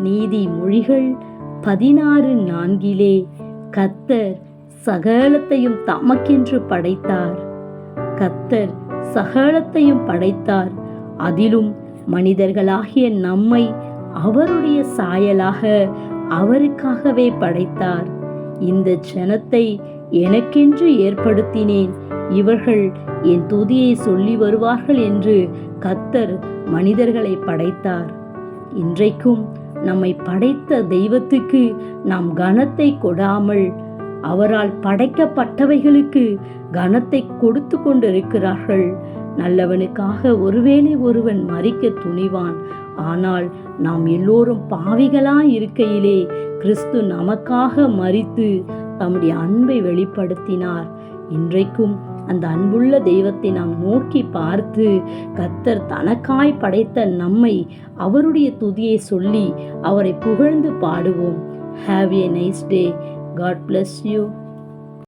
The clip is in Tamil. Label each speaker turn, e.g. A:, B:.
A: நீதிமொழிகள் 16:4 கர்த்தர் சகலத்தையும் தமக்கென்று படைத்தார். கர்த்தர் சகலத்தையும் படைத்தார், அதிலும் மனிதர்களாகிய நம்மை அவருடைய சாயலாக அவருக்காகவே படைத்தார். இந்த ஜனத்தை எனக்கென்று ஏற்படுத்தினேன், இவர்கள் என் துதியை சொல்லி வருவார்கள் என்று கர்த்தர் மனிதர்களை படைத்தார். இன்றைக்கும் நம்மை படைத்த தெய்வத்துக்கு நாம் கனத்தை கொடாமல் அவரால் படைக்கப்பட்டவைகளுக்கு கனத்தை கொடுத்து கொண்டிருக்கிறார்கள். நல்லவனுக்காக ஒருவேளை ஒருவன் மரிக்க துணிவான், ஆனால் நாம் எல்லோரும் பாவிகளாய் இருக்கையிலே கிறிஸ்து நமக்காக மரித்து தம்முடைய அன்பை வெளிப்படுத்தினார். இன்றைக்கும் அந்த அன்புள்ள தெய்வத்தை நாம் நோக்கி பார்த்து கர்த்தர் தனக்காய் படைத்த நம்மை அவருடைய துதியை சொல்லி அவரை புகழ்ந்து பாடுவோம். Have a nice day. God bless you.